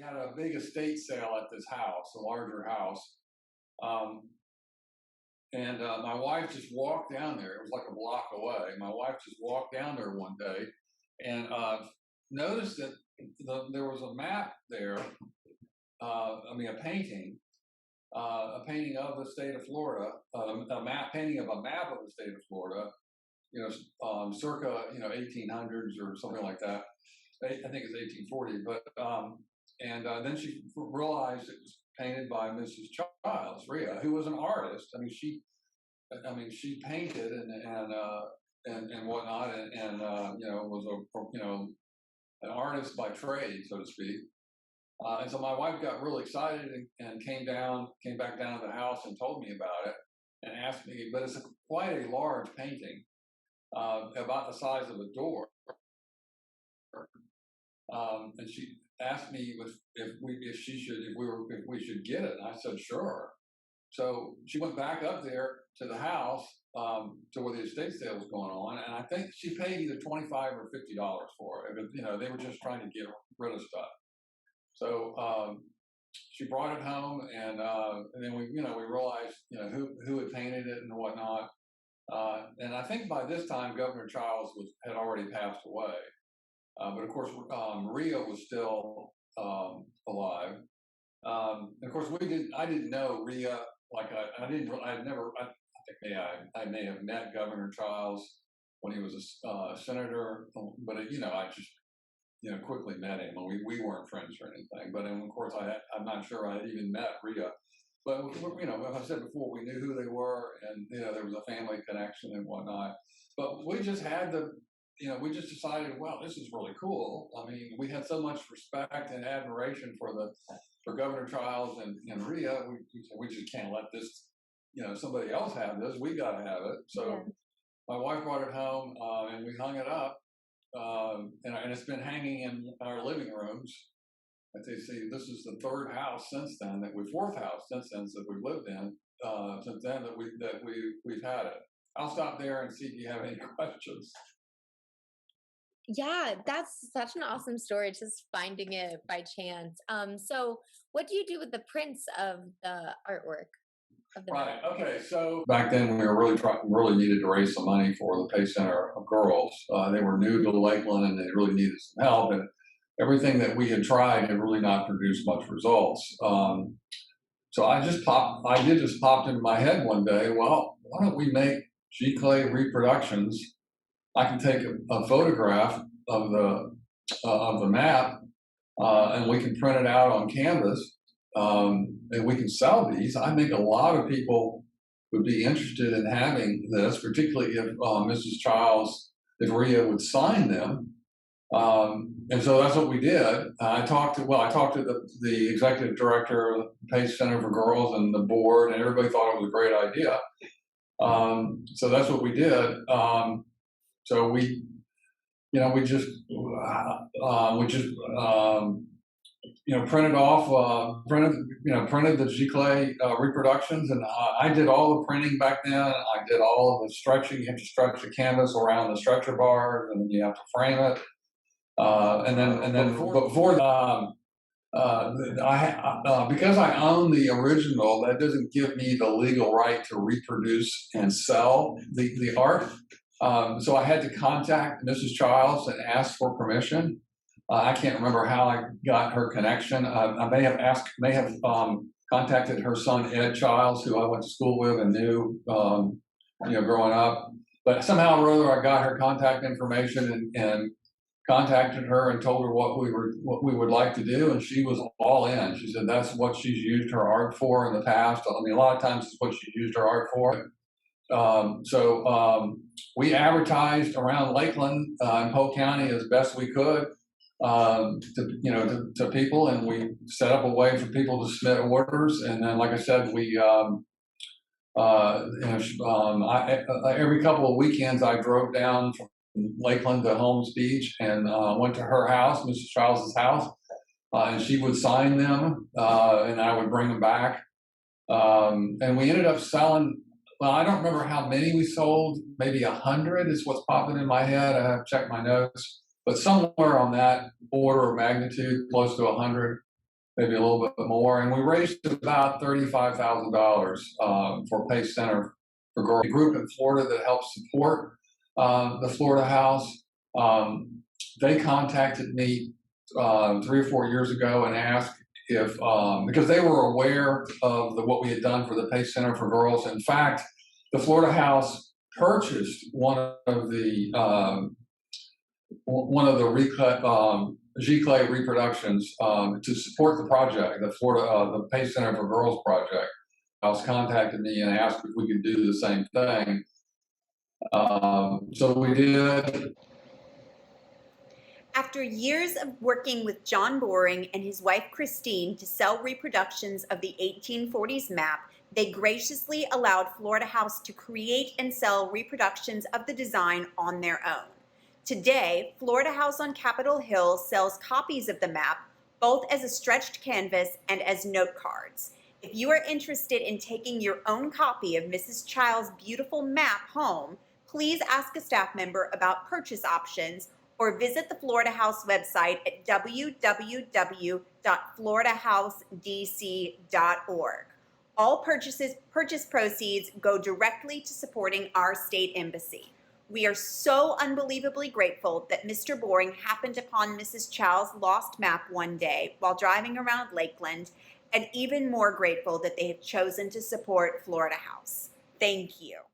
had a big estate sale at this house, a larger house. Um, and my wife just walked down there. It was like a block away. My wife just walked down there one day and noticed that there was a map there. I mean, a painting of the state of Florida, painting of a map of the state of Florida, circa 1800s or something like that. I think it's 1840, but and then she realized it was painted by Mrs. Childs, Rhea, who was an artist. She painted and whatnot, and was an artist by trade, so to speak. And so my wife got really excited and came back down to the house and told me about it and asked me. But it's quite a large painting, about the size of a door. And she asked me if we should get it, and I said sure. So she went back up there to the house, to where the estate sale was going on, and I think she paid either $25 or $50 for it. They were just trying to get rid of stuff. So she brought it home, and then we realized who had painted it and whatnot. And I think by this time Governor Childs had already passed away. But of course, Maria was still alive. And of course, I didn't know Rhea. I may have met Governor Childs when he was a senator, but I just quickly met him. We weren't friends or anything. But of course, I'm not sure I had even met Rhea. But as I said before, we knew who they were, and there was a family connection and whatnot. But we just had we just decided, well, this is really cool. I mean, we had so much respect and admiration for Governor Childs and Rhea. We just can't let this, somebody else have this. We got to have it. So my wife brought it home, and we hung it up, and it's been hanging in our living rooms. And they see this is the fourth house since then that we've lived in since then that we've had it. I'll stop there and see if you have any questions. Yeah, that's such an awesome story, just finding it by chance. So what do you do with the prints of the artwork of the Right. Okay. So back then, we were really needed to raise some money for the Pay Center of Girls. They were new to Lakeland, and they really needed some help. And everything that we had tried had really not produced much results. So I just popped into my head one day. Well, why don't we make G-clay reproductions? I can take a photograph of the map, and we can print it out on canvas, and we can sell these. I think a lot of people would be interested in having this, particularly if Mrs. Childs, if Rhea would sign them. And so that's what we did. I talked to the executive director of the Page Center for Girls and the board, and everybody thought it was a great idea. So that's what we did. So we just printed the G-clay reproductions, and I did all the printing back then. I did all of the stretching. You have to stretch the canvas around the stretcher bars, and then you have to frame it. Because I own the original, that doesn't give me the legal right to reproduce and sell the art. So I had to contact Mrs. Childs and ask for permission. I can't remember how I got her connection. I may have contacted her son Ed Childs, who I went to school with and knew, growing up. But somehow or other, I got her contact information and contacted her and told her what we would like to do, and she was all in. She said that's what she's used her art for in the past. I mean, a lot of times it's what she's used her art for. So we advertised around Lakeland and Polk County as best we could to people, and we set up a way for people to submit orders. And then, like I said, every couple of weekends I drove down from Lakeland to Holmes Beach and went to her house, Mrs. Childs' house, and she would sign them, and I would bring them back. And we ended up selling. Well, I don't remember how many we sold. Maybe 100 is what's popping in my head. I have to check my notes, but somewhere on that order of magnitude, close to 100. maybe a little bit more. And we raised about $35,000 for Pace Center for Girls, a group in Florida that helps support the Florida House. They contacted me 3 or 4 years ago and asked if, because they were aware of what we had done for the Pace Center for Girls. In fact, the Florida House purchased recut G-Clay reproductions to support the project, the Pace Center for Girls project. House contacted me and asked if we could do the same thing. So we did. After years of working with Jon Boring and his wife Christine to sell reproductions of the 1840s map, they graciously allowed Florida House to create and sell reproductions of the design on their own. Today, Florida House on Capitol Hill sells copies of the map, both as a stretched canvas and as note cards. If you are interested in taking your own copy of Mrs. Child's beautiful map home, please ask a staff member about purchase options or visit the Florida House website at www.floridahousedc.org. All purchase proceeds go directly to supporting our state embassy. We are so unbelievably grateful that Mr. Boring happened upon Mrs. Chow's lost map one day while driving around Lakeland, and even more grateful that they have chosen to support Florida House. Thank you.